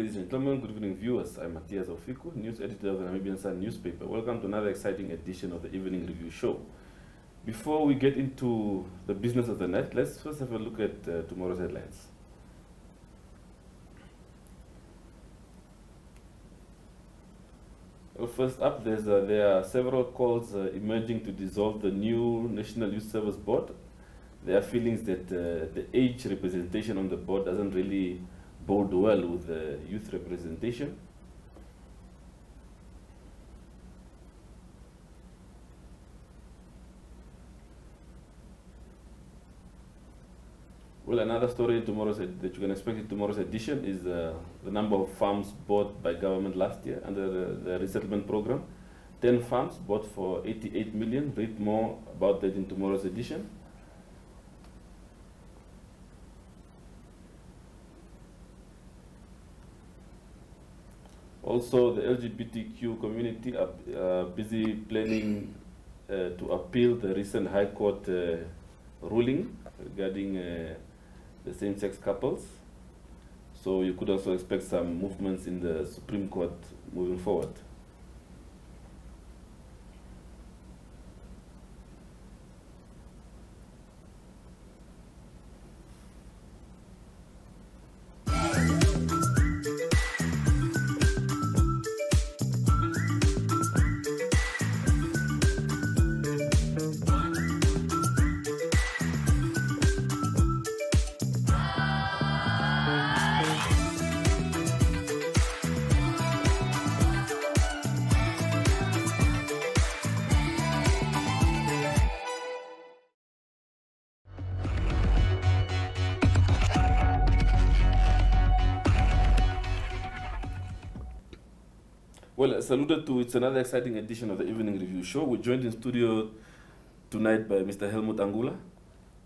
ladies and gentlemen, good evening viewers. I'm Matthias Ofiku, news editor of the Namibian Sun newspaper. Welcome to another exciting edition of the Evening Review Show. Before we get into the business of the night, let's first have a look at tomorrow's headlines. Well, first up, there are several calls emerging to dissolve the new National Youth Service Board. There are feelings that the age representation on the board doesn't really bode well with the youth representation. Well, another story that you can expect in tomorrow's edition is the number of farms bought by government last year under the resettlement program. 10 farms bought for 88 million. Read more about that in tomorrow's edition. Also, the LGBTQ community are busy planning to appeal the recent High Court ruling regarding the same-sex couples. So you could also expect some movements in the Supreme Court moving forward. Well, as alluded to, it's another exciting edition of the Evening Review Show. We're joined in studio tonight by Mr. Helmut Angula,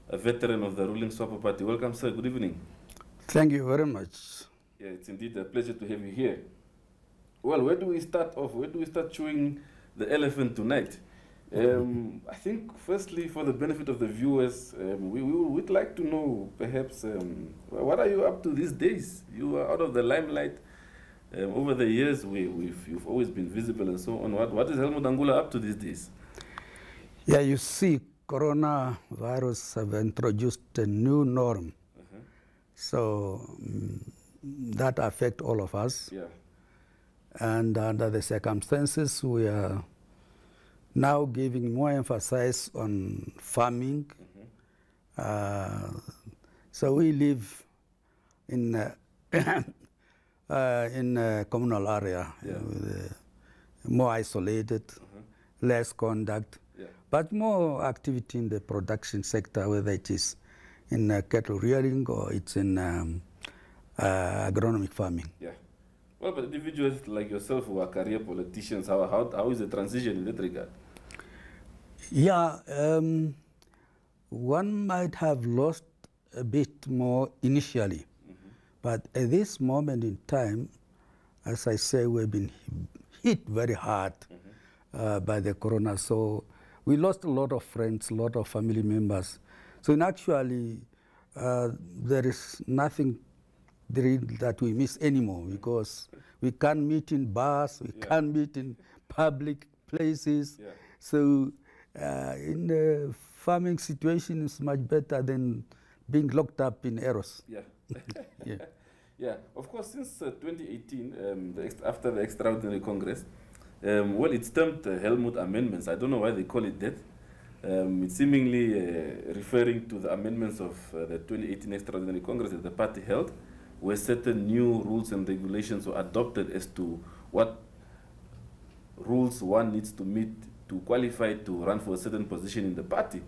a veteran of the ruling Swapo Party. Welcome, sir. Good evening. Thank you very much. Yeah, it's indeed a pleasure to have you here. Well, where do we start off? Where do we start chewing the elephant tonight? I think, firstly, for the benefit of the viewers, we'd like to know, perhaps, what are you up to these days? You are out of the limelight. Over the years, you've always been visible and so on. What is Helmut Angula up to these days? Yeah, you see, coronavirus have introduced a new norm. So that affects all of us. Yeah. And under the circumstances, we are now giving more emphasis on farming. So we live in a communal area, yeah, more isolated, less contact, yeah, but more activity in the production sector, whether it is in cattle rearing or it's in agronomic farming. Yeah. Well, but individuals like yourself who are career politicians, how is the transition in that regard? Yeah, one might have lost a bit more initially. But at this moment in time, as I say, we've been hit very hard by the corona. So we lost a lot of friends, a lot of family members. So in actually, there is nothing that we miss anymore because we can't meet in bars, we can't meet in public places. Yeah. So in the farming situation is much better than being locked up in Eros. Yeah. Yeah. Yeah, of course, since 2018, after the Extraordinary Congress, well, it's termed Helmut Amendments. I don't know why they call it that. It's seemingly referring to the amendments of the 2018 Extraordinary Congress that the party held, where certain new rules and regulations were adopted as to what rules one needs to meet to qualify to run for a certain position in the party.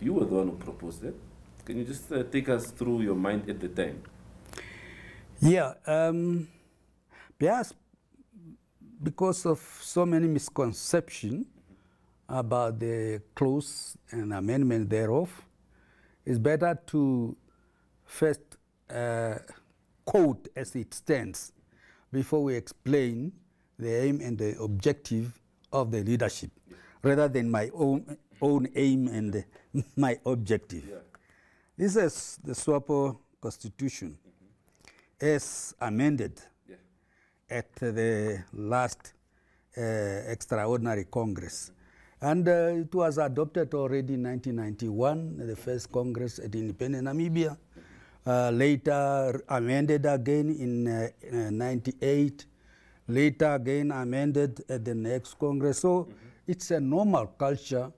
You were the one who proposed that. Can you just take us through your mind at the time? Yeah, perhaps because of so many misconceptions about the clause and amendment thereof, it's better to first quote as it stands before we explain the aim and the objective of the leadership, rather than my own aim and my objective. Yeah. This is the Swapo Constitution as amended. Yeah. at the last extraordinary Congress. And it was adopted already in 1991, the first Congress at independent Namibia. Later amended again in 98. Later again amended at the next Congress. So it's a normal culture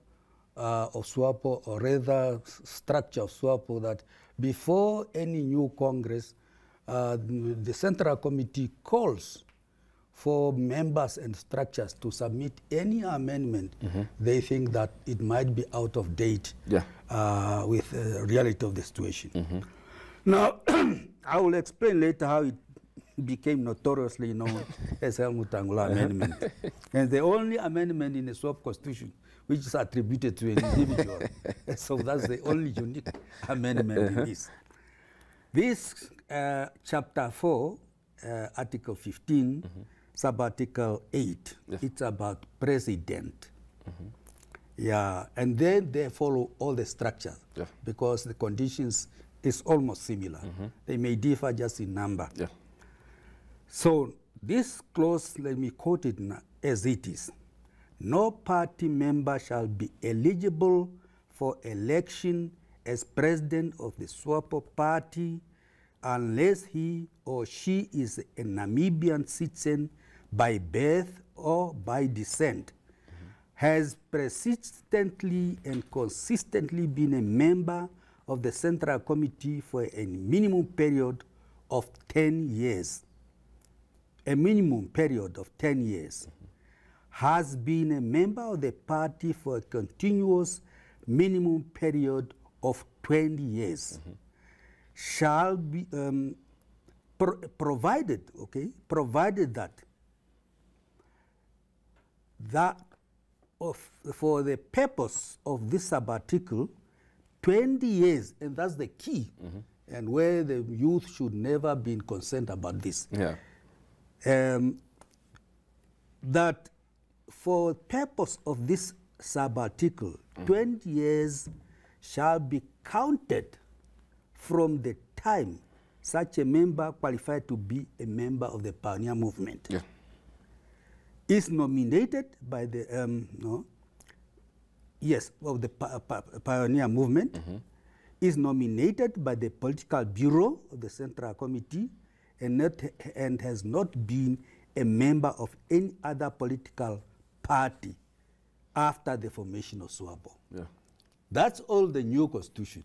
of Swapo, or rather structure of Swapo, that before any new Congress, the Central Committee calls for members and structures to submit any amendment they think that it might be out of date with the reality of the situation. Now, I will explain later how it became notoriously known as Helmut Angula Amendment. And the only amendment in the Swapo Constitution which is attributed to an individual. So that's the only unique amendment in this. This chapter 4, article 15, sub-article 8, it's about president. Yeah, and then they follow all the structures because the conditions is almost similar. They may differ just in number. So this clause, let me quote it as it is. No party member shall be eligible for election as president of the Swapo Party unless he or she is a Namibian citizen by birth or by descent, has persistently and consistently been a member of the Central Committee for a minimum period of 10 years. A minimum period of 10 years. Has been a member of the party for a continuous minimum period of 20 years. Shall be provided that for the purpose of this sub-article, 20 years, and that's the key, and where the youth should never be concerned about this. That for purpose of this sub-article, 20 years shall be counted from the time such a member qualified to be a member of the pioneer movement. Is nominated by the, of the pioneer movement, is nominated by the political bureau of the Central Committee and has not been a member of any other political party after the formation of Swapo. That's all the new constitution.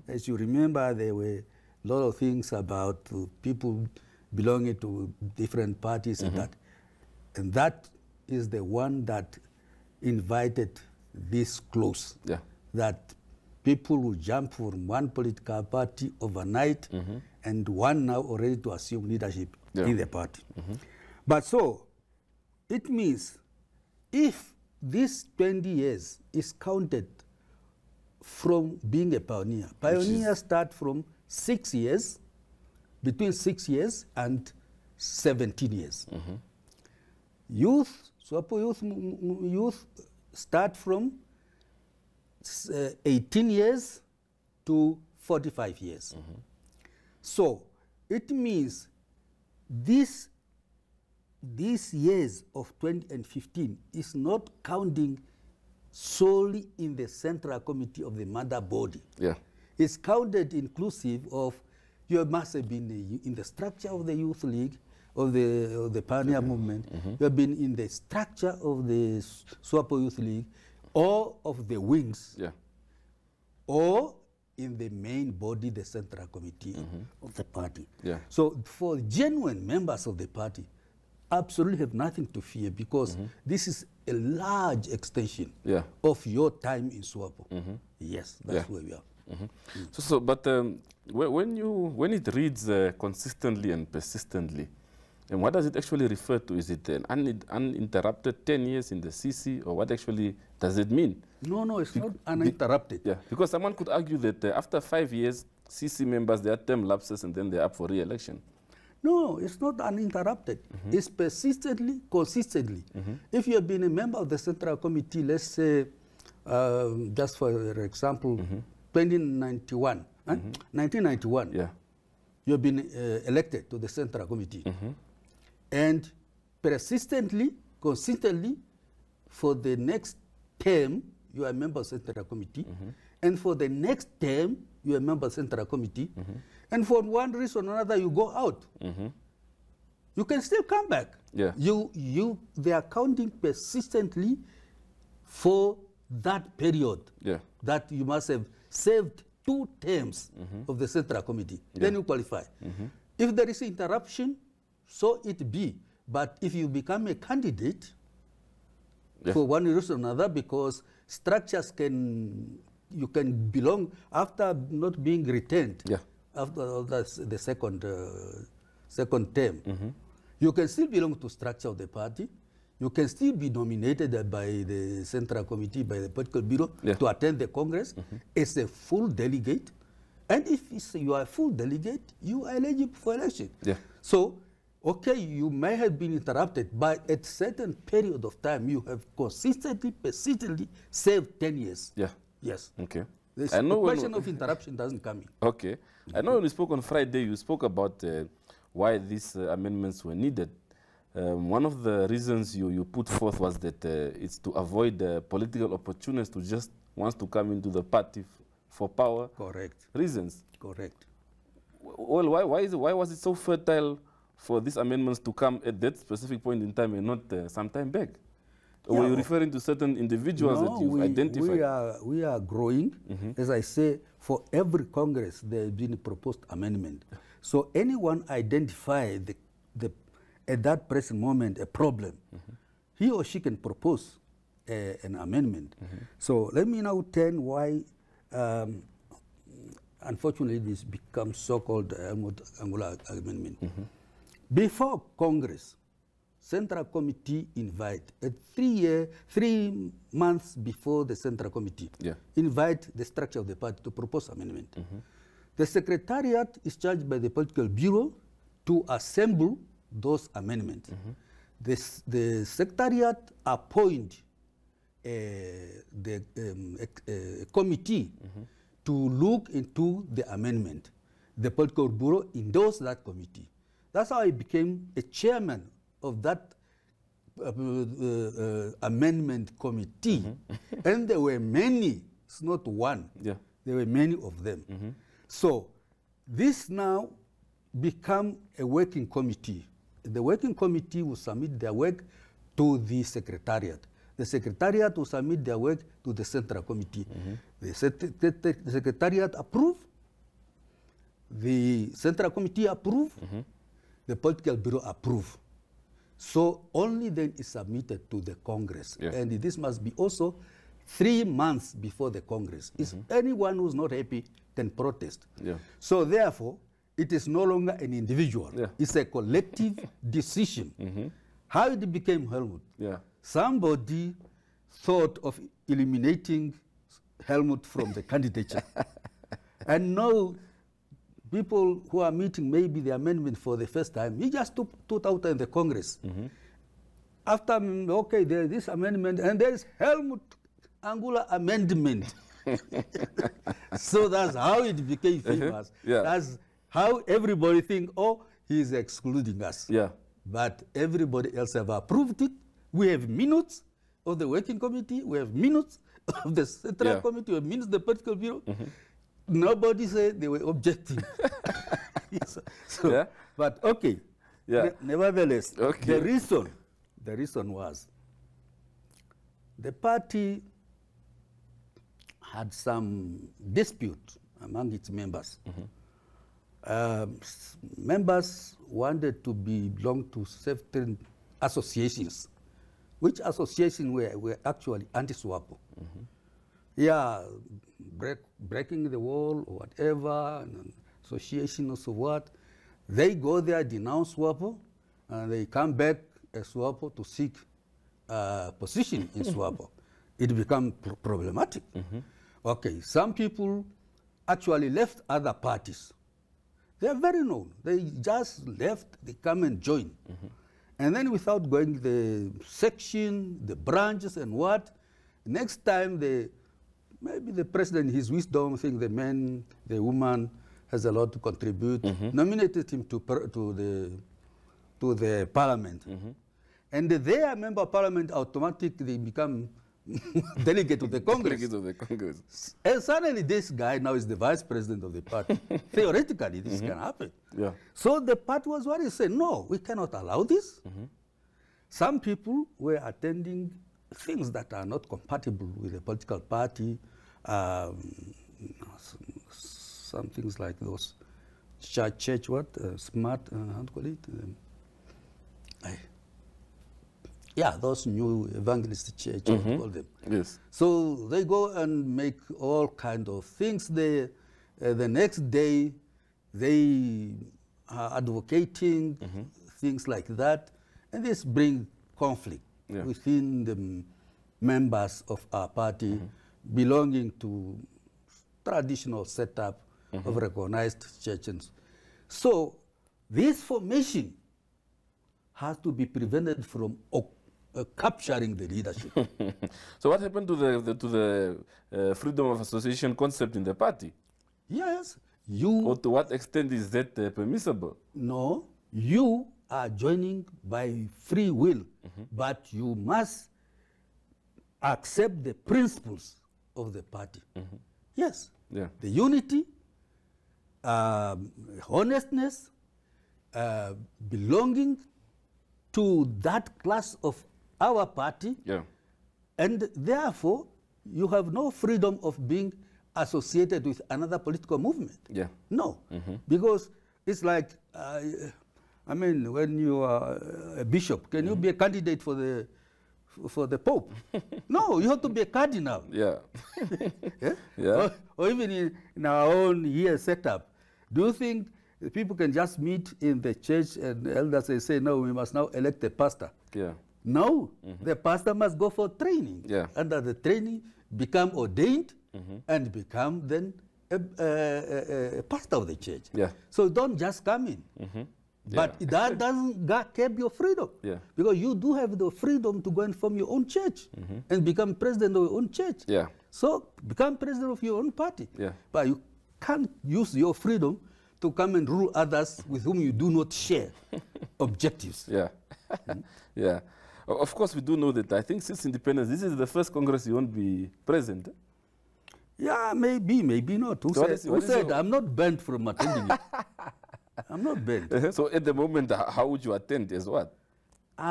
As you remember, there were a lot of things about people belonging to different parties and that. And that is the one that invited this clause, that people will jump from one political party overnight and one now already to assume leadership in the party. But so, it means if this 20 years is counted from being a pioneer, pioneers start from 6 years, between 6 years and 17 years. Youth, Swapo youth start from 18 years to 45 years. So it means these years of 20 and 15 is not counting solely in the Central Committee of the mother body. It's counted inclusive of, you must have been in the structure of the Youth League, of the pioneer movement, you have been in the structure of the Swapo Youth League, or of the wings, or in the main body, the Central Committee of the party. So for genuine members of the party, absolutely have nothing to fear, because this is a large extension of your time in Swapo. Yes, that's where we are. But when it reads consistently and persistently, and what does it actually refer to? Is it an uninterrupted 10 years in the CC, or what actually does it mean? No, it's not uninterrupted. Because someone could argue that after 5 years, CC members, their term lapses and then they're up for re-election. No, it's not uninterrupted. It's persistently, consistently. If you have been a member of the Central Committee, let's say, just for example, 1991, you have been elected to the Central Committee. And persistently, consistently, for the next term, you are a member of Central Committee. And for the next term, you are a member of Central Committee. And for one reason or another, you go out. You can still come back. Yeah. They are counting persistently for that period that you must have served 2 terms of the Central Committee. Then you qualify. If there is interruption, so it be. But if you become a candidate for one reason or another, because structures you can belong after not being retained after the second term. You can still belong to structure of the party. You can still be nominated by the Central Committee, by the political bureau, to attend the Congress as a full delegate. And if you are a full delegate, you are eligible for election. So, okay, you may have been interrupted, but at a certain period of time, you have consistently, persistently served 10 years. Yes. Okay. The question of interruption doesn't come in. Okay. I know when we spoke on Friday, you spoke about why these amendments were needed. One of the reasons you put forth was that it's to avoid political opportunists who just wants to come into the party for power. Correct. Reasons. Correct. Well, why was it so fertile for these amendments to come at that specific point in time and not some time back? Or were you referring to certain individuals that you've identified? We are growing. As I say, for every Congress, there has been a proposed amendment. So anyone identify at that present moment a problem, he or she can propose an amendment. So let me now turn why, unfortunately, this becomes so-called Helmut Angula amendment. Before Congress, Central Committee invite, 3 months before the Central Committee, invite the structure of the party to propose amendment. The Secretariat is charged by the Political Bureau to assemble those amendments. The Secretariat appoint the committee to look into the amendment. The Political Bureau endorsed that committee. That's how I became a chairman of that amendment committee. And there were many, it's not one, there were many of them. So this now become a working committee. The working committee will submit their work to the Secretariat. The Secretariat will submit their work to the Central Committee. The Secretariat approve, the Central Committee approve, the Political Bureau approve. So only then is submitted to the Congress. And this must be also 3 months before the Congress. Anyone who's not happy can protest. So therefore, it is no longer an individual. It's a collective decision. How it became Helmut? Somebody thought of eliminating Helmut from the candidature. And now people who are meeting maybe the amendment for the first time, he just took out in the Congress. After, okay, there's this amendment, and there's Helmut Angula amendment. So that's how it became famous. That's how everybody think, oh, he's excluding us. But everybody else have approved it. We have minutes of the working committee. We have minutes of the Central Committee. We have minutes of the Political Bureau. Nobody said they were objecting. But okay, nevertheless, the reason was the party had some dispute among its members. Members wanted to belong to certain associations, which associations were actually anti-Swapo. Breaking the wall or whatever, and associations of what. They go there, denounce Swapo, and they come back as Swapo to seek position in Swapo. It becomes problematic. Okay, some people actually left other parties. They are very known. They just left, they come and join. And then without going the section, the branches and what, next time maybe the president, his wisdom, think the man, the woman has a lot to contribute, nominated him to to the parliament. And their member of parliament automatically become delegate to the Congress. Delegate of the Congress. And suddenly this guy now is the vice president of the party. Theoretically, this can happen. Yeah. So the party was worried, said, no, we cannot allow this. Some people were attending things that are not compatible with the political party, some things like those church smart, how do you call it? Yeah, those new evangelist church, what you call them. Yes. So they go and make all kind of things. The next day, they are advocating things like that, and this brings conflict within the members of our party belonging to traditional setup of recognized churches. So this formation has to be prevented from capturing the leadership. So what happened to the freedom of association concept in the party? Yes, or to what extent is that permissible? No, you are joining by free will, but you must accept the principles of the party. Yes, the unity, honestness, belonging to that class of our party, and therefore you have no freedom of being associated with another political movement. No, because it's like, I mean, when you are a bishop, can you be a candidate for the Pope? No, you have to be a cardinal. Or even in our own here setup, do you think people can just meet in the church and the elders say, no, we must now elect a pastor? No, the pastor must go for training. Under the training, become ordained and become then a pastor of the church. So don't just come in. But that doesn't keep your freedom. Because you do have the freedom to go and form your own church and become president of your own church. So become president of your own party. But you can't use your freedom to come and rule others with whom you do not share objectives. Of course, we do know that. I think since independence, this is the first Congress you won't be present. Yeah, maybe, maybe not. Who said I'm not banned from attending it? I'm not banned. So at the moment, how would you attend as what?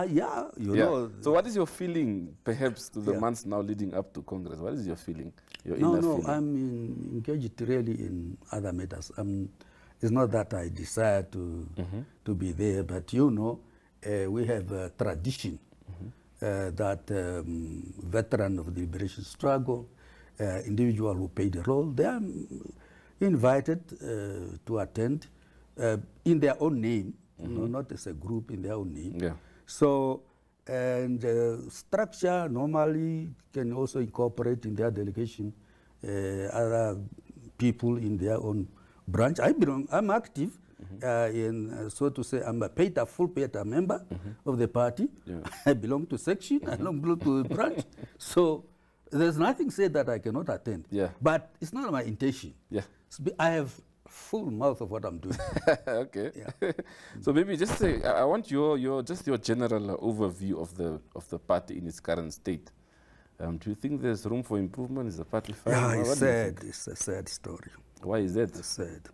You know. So what is your feeling, perhaps, to the months now leading up to Congress? What is your feeling? Your inner feeling? I'm engaged really in other matters. It's not that I desire to be there, but you know, we have a tradition that veteran of the liberation struggle, individual who played a role, they are invited to attend in their own name, not as a group, in their own name. So, and structure normally can also incorporate in their delegation other people in their own branch. I'm active in, so to say, I'm a full paid member of the party. I belong to section, I don't belong to a branch. So there's nothing said that I cannot attend. But it's not my intention. I have full mouth of what I'm doing. So maybe just say, I want your general overview of the party in its current state. Do you think there's room for improvement? Is the party fine? It's sad. It's a sad story. Why is that? It's sad.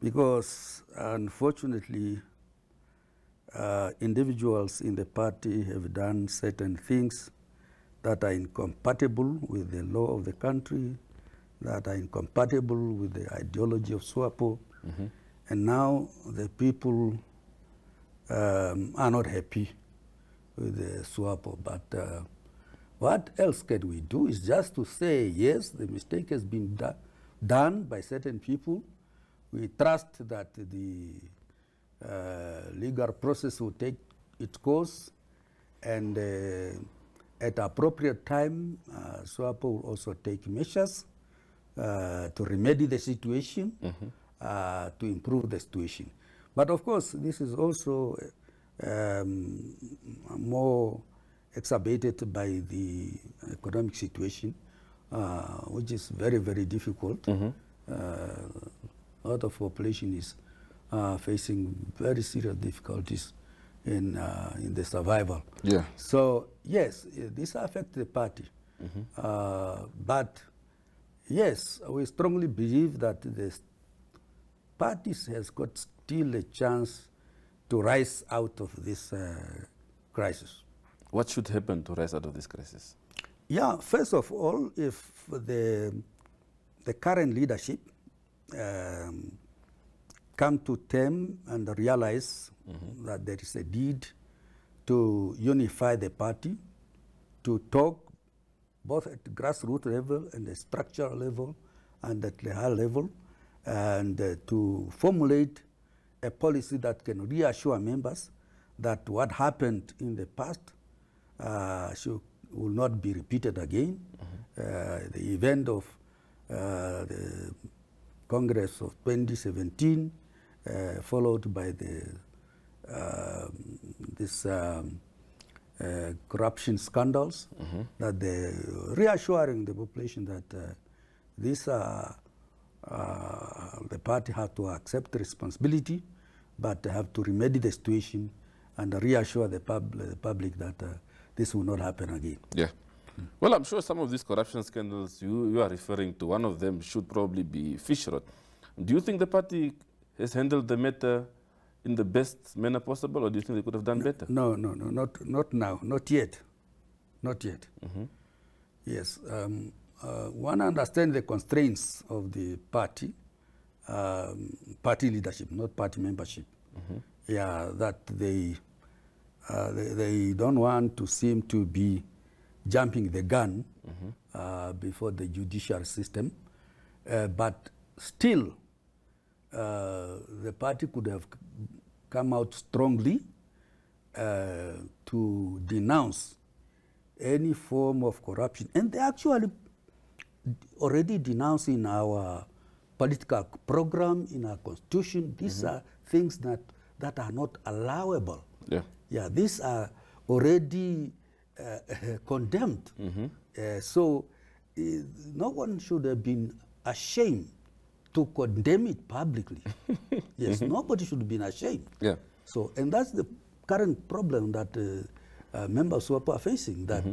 Because unfortunately, individuals in the party have done certain things that are incompatible with the law of the country, that are incompatible with the ideology of Swapo. And now the people are not happy with the Swapo. But what else can we do is just to say, yes, the mistake has been done by certain people. We trust that the legal process will take its course, and at appropriate time, Swapo will also take measures to remedy the situation, to improve the situation. But of course, this is also more exacerbated by the economic situation, which is very, very difficult. A lot of population is facing very serious difficulties in the survival. Yeah. So yes, this affects the party, but yes, we strongly believe that the parties has got still a chance to rise out of this crisis. What should happen to rise out of this crisis? Yeah, first of all, if the current leadership come to term and realize that there is a need to unify the party, to talk both at grassroots level and the structural level and at the high level, and to formulate a policy that can reassure members that what happened in the past will not be repeated again. The event of the Congress of 2017, followed by this corruption scandals, that they're reassuring the population that the party have to accept responsibility, but have to remedy the situation and reassure the public that this will not happen again. Yeah. Well, I'm sure some of these corruption scandals you are referring to, one of them should probably be fish rot. Do you think the party has handled the matter in the best manner possible, or do you think they could have done better? No, not now, not yet. Not yet. Yes, one understands the constraints of the party, party leadership, not party membership. Yeah, that they don't want to seem to be jumping the gun before the judicial system, but still the party could have come out strongly to denounce any form of corruption. And they actually already denounced in our political program, in our constitution. These are things that are not allowable. Yeah. Yeah, these are already condemned. So no one should have been ashamed to condemn it publicly. Yes, nobody should have been ashamed. Yeah. So, and that's the current problem that members of Swapo are facing, that,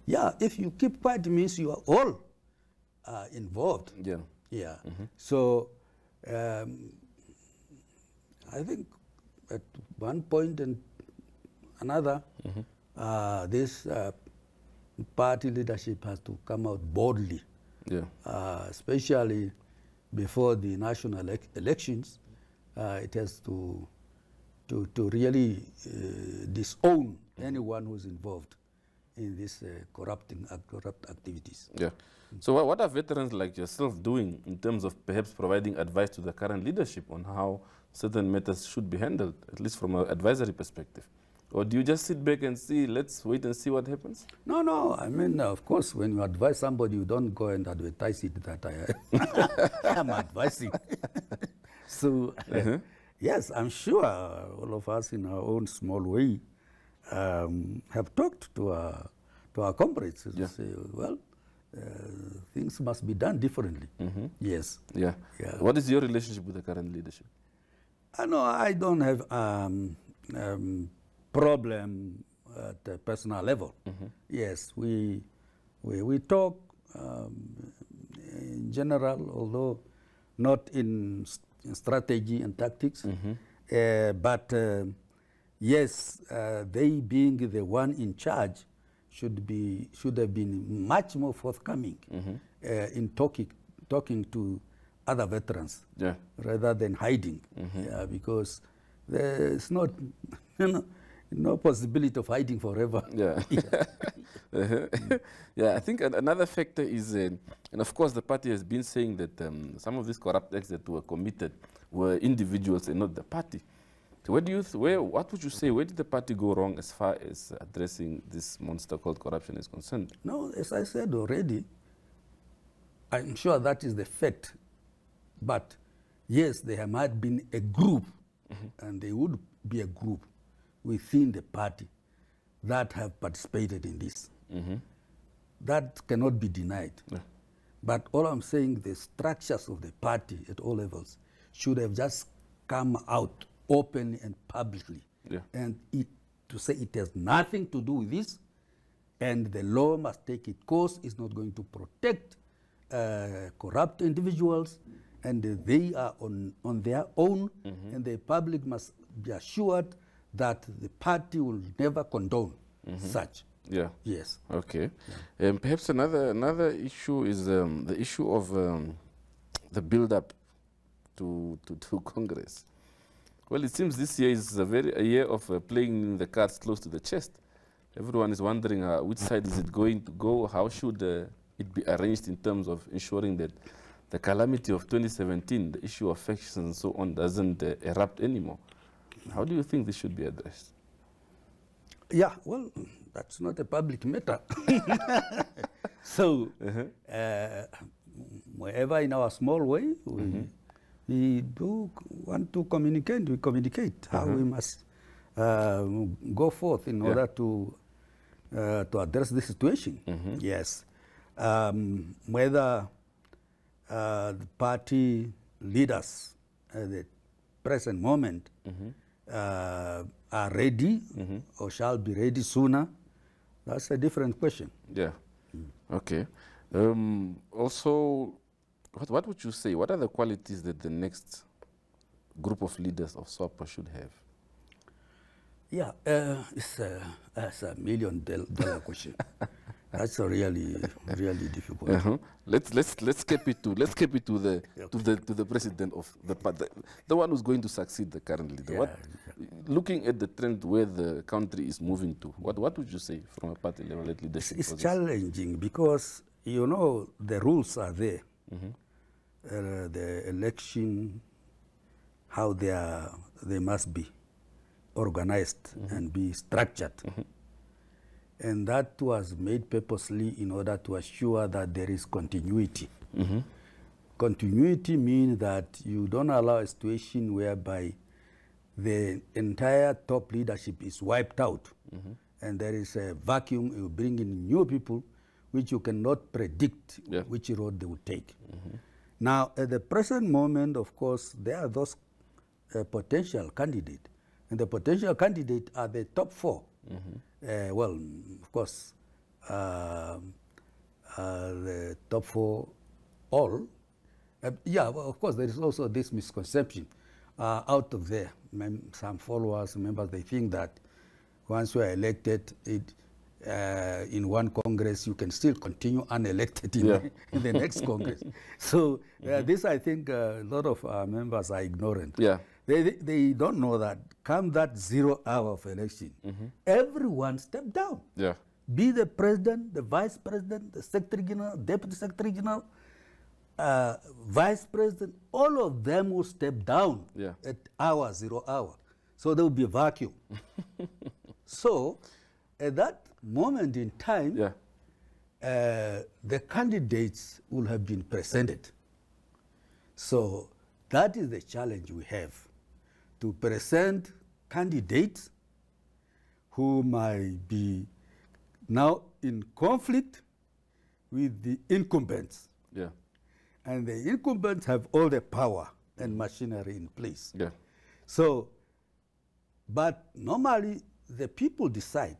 yeah, if you keep quiet, it means you are all involved. Yeah. Yeah. So, I think at one point and another, this party leadership has to come out boldly, especially before the national elections. It has to really disown anyone who's involved in these corrupt activities. Yeah. So what are veterans like yourself doing in terms of perhaps providing advice to the current leadership on how certain matters should be handled, at least from an advisory perspective? Or do you just sit back and see, let's wait and see what happens? No. I mean, of course, when you advise somebody, you don't go and advertise it that I am advising. So, yes, I'm sure all of us in our own small way have talked to our comrades to say, well, things must be done differently. Yes. Yeah. What is your relationship with the current leadership? No, I don't have problem at the personal level. Yes, we talk in general, although not in strategy and tactics. But yes, they being the one in charge should have been much more forthcoming in talking to other veterans rather than hiding. Because there's not no possibility of hiding forever. I think another factor is, and of course the party has been saying that some of these corrupt acts that were committed were individuals and not the party. So what would you say, where did the party go wrong as far as addressing this monster called corruption is concerned? No, as I said already, I'm sure that is the fact. But yes, there might have been a group, and there would be a group within the party that have participated in this. That cannot be denied. But all I'm saying, the structures of the party at all levels should have just come out openly and publicly. And to say it has nothing to do with this, and the law must take its course. It's not going to protect corrupt individuals, and they are on their own, and the public must be assured that the party will never condone such. Yeah. Yes. Okay. Yeah. Perhaps another issue is the issue of the build-up to Congress. Well, it seems this year is a year of playing the cards close to the chest. Everyone is wondering which side is it going to go. How should it be arranged in terms of ensuring that the calamity of 2017, the issue of factions and so on, doesn't erupt anymore? How do you think this should be addressed? Yeah, well, that's not a public matter. So, wherever in our small way, we do want to communicate. We communicate how we must go forth in order to address the situation. Yes. Whether the party leaders at the present moment are ready or shall be ready sooner, that's a different question. Yeah. Okay. Also, what would you say? What are the qualities that the next group of leaders of Swapo should have? Yeah, it's a $1 million question. That's a really difficult. Let's keep it to the president of the one who's going to succeed the current leader. Looking at the trend where the country is moving to, what would you say from a party level leadership? It's challenging because you know the rules are there. The election, how they must be organized and be structured. And that was made purposely in order to assure that there is continuity. Continuity means that you don't allow a situation whereby the entire top leadership is wiped out and there is a vacuum. You bring in new people which you cannot predict which road they will take. Now, at the present moment, of course, there are those potential candidates. And the potential candidates are the top four. Well, of course, the top four all. Yeah, well, of course, there is also this misconception out of there. Some followers, members, they think that once you are elected in one Congress, you can still continue unelected in the next Congress. So this, I think, a lot of our members are ignorant. They don't know that come that 0 hour of election, everyone step down. Be the president, the vice president, the secretary general, deputy secretary general, vice president, all of them will step down at 0 hour. So there will be a vacuum. So at that moment in time, the candidates will have been presented. So that is the challenge we have, to present candidates who might be now in conflict with the incumbents. And the incumbents have all the power and machinery in place. So, but normally the people decide,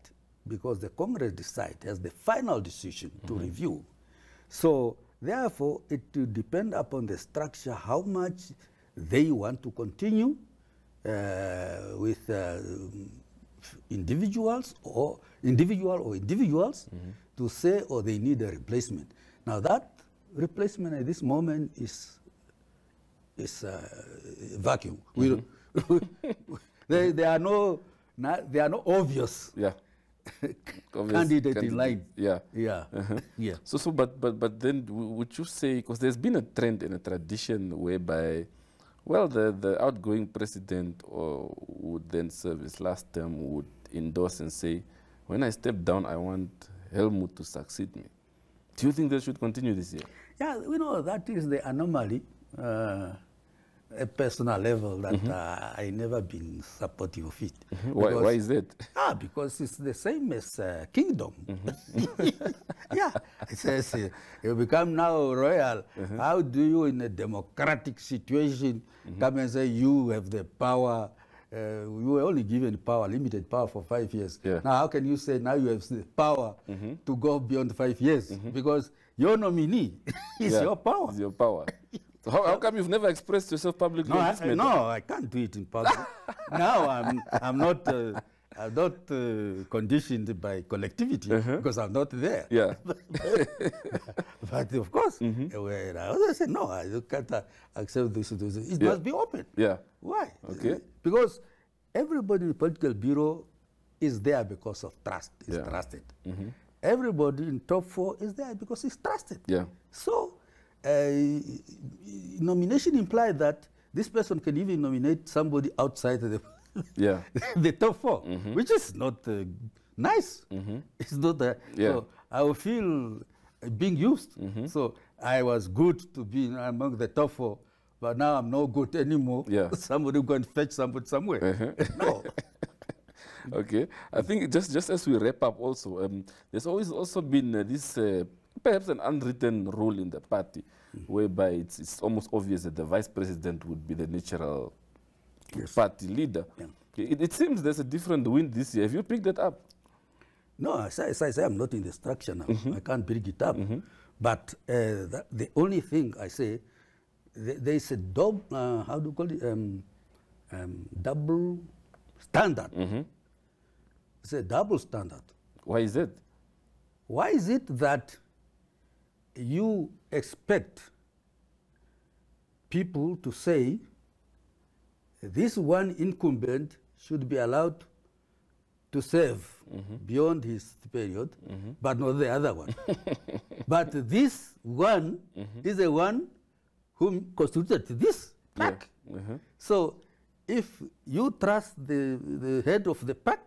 because the Congress decides as the final decision to review. So therefore, it will depend upon the structure, how much they want to continue with individuals to say, or they need a replacement. Now that replacement at this moment is vacuum. There are no obvious candidate in line. So but then would you say, because there's been a trend and a tradition whereby, well, the outgoing president would then serve his last term, would endorse and say, when I step down, I want Helmut to succeed me. Do you think that should continue this year? Yeah, we know that is the anomaly at personal level that I never been supportive of it. Why is that? Because it's the same as kingdom. It says you become now royal. How do you, in a democratic situation, come and say you have the power you were only given power, limited power for 5 years. Yeah. Now, how can you say now you have the power to go beyond 5 years? Because your nominee is your power. It's your power. So how come you've never expressed yourself publicly on this matter? No, I can't do it in public. Now I'm not conditioned by collectivity because I'm not there. Yeah. But of course, when I said, no, I can't accept this. It must be open. Yeah. Why? Okay. Because everybody in the political bureau is there because of trust, is trusted. Everybody in top 4 is there because he's trusted. Yeah. So nomination implies that this person can even nominate somebody outside the the top 4, which is not nice. It's not so I will feel being used. So I was good to be among the top 4, but now I'm no good anymore. Yeah. Somebody go and fetch somebody somewhere. No. Okay. I think just as we wrap up also, there's always also been this perhaps an unwritten rule in the party whereby it's almost obvious that the vice president would be the natural party leader. Yeah. It seems there's a different wind this year. Have you picked that up? No, as I say, I'm not in the structure now. I can't pick it up. But the only thing I say, there is a how do you call it? Double standard. It's a double standard. Why is it? Why is it that you expect people to say this one incumbent should be allowed to serve beyond his period, but not the other one? But this one is the one who constituted this pack. So if you trust the head of the pack,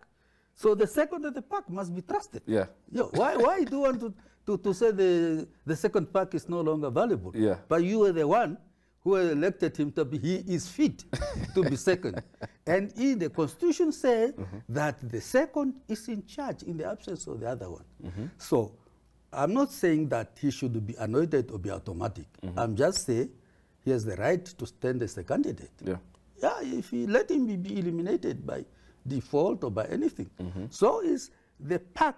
so the second of the pack must be trusted. Yeah. Why do you want to say the second pack is no longer valuable? Yeah. But you are the one who elected him to be, he is fit to be second. And in the Constitution says that the second is in charge in the absence of the other one. So I'm not saying that he should be anointed or be automatic. I'm just saying he has the right to stand as a candidate. Yeah. Yeah, if he let him be eliminated by default or by anything. So is the pack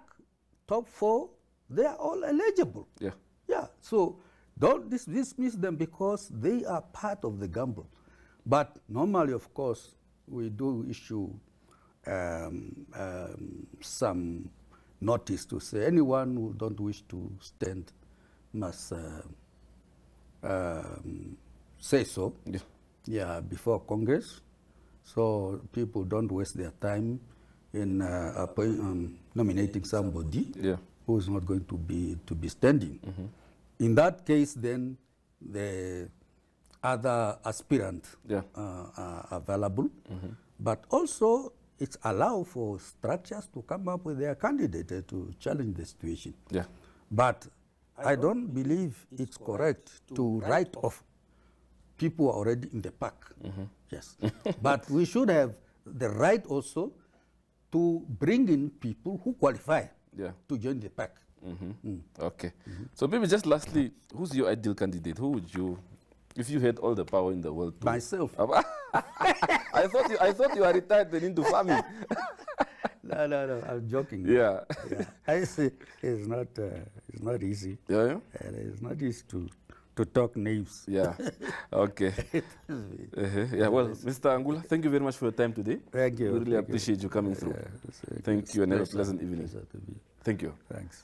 top 4, they are all eligible. Yeah. Yeah, so don't dismiss them because they are part of the gamble. But normally, of course, we do issue some notice to say anyone who don't wish to stand must say so. Yeah. Yeah, before Congress, so people don't waste their time in nominating somebody who is not going to be standing. In that case, then the other aspirants are available, but also it's allowed for structures to come up with their candidate to challenge the situation. Yeah. But I don't believe it's correct to write off people who are already in the pack. Yes. But we should have the right also to bring in people who qualify to join the pack. Okay. So maybe just lastly, who's your ideal candidate? Who would you, if you had all the power in the world? Myself. I thought you are retired and into farming. No, I'm joking. Yeah. I say it's not easy. Yeah. It's not easy to talk names. Yeah. Okay. Yeah. Well, Mr. Angula, thank you very much for your time today. Thank you. We really appreciate you coming through. Thank you and have a pleasant evening. Thank you. Thanks.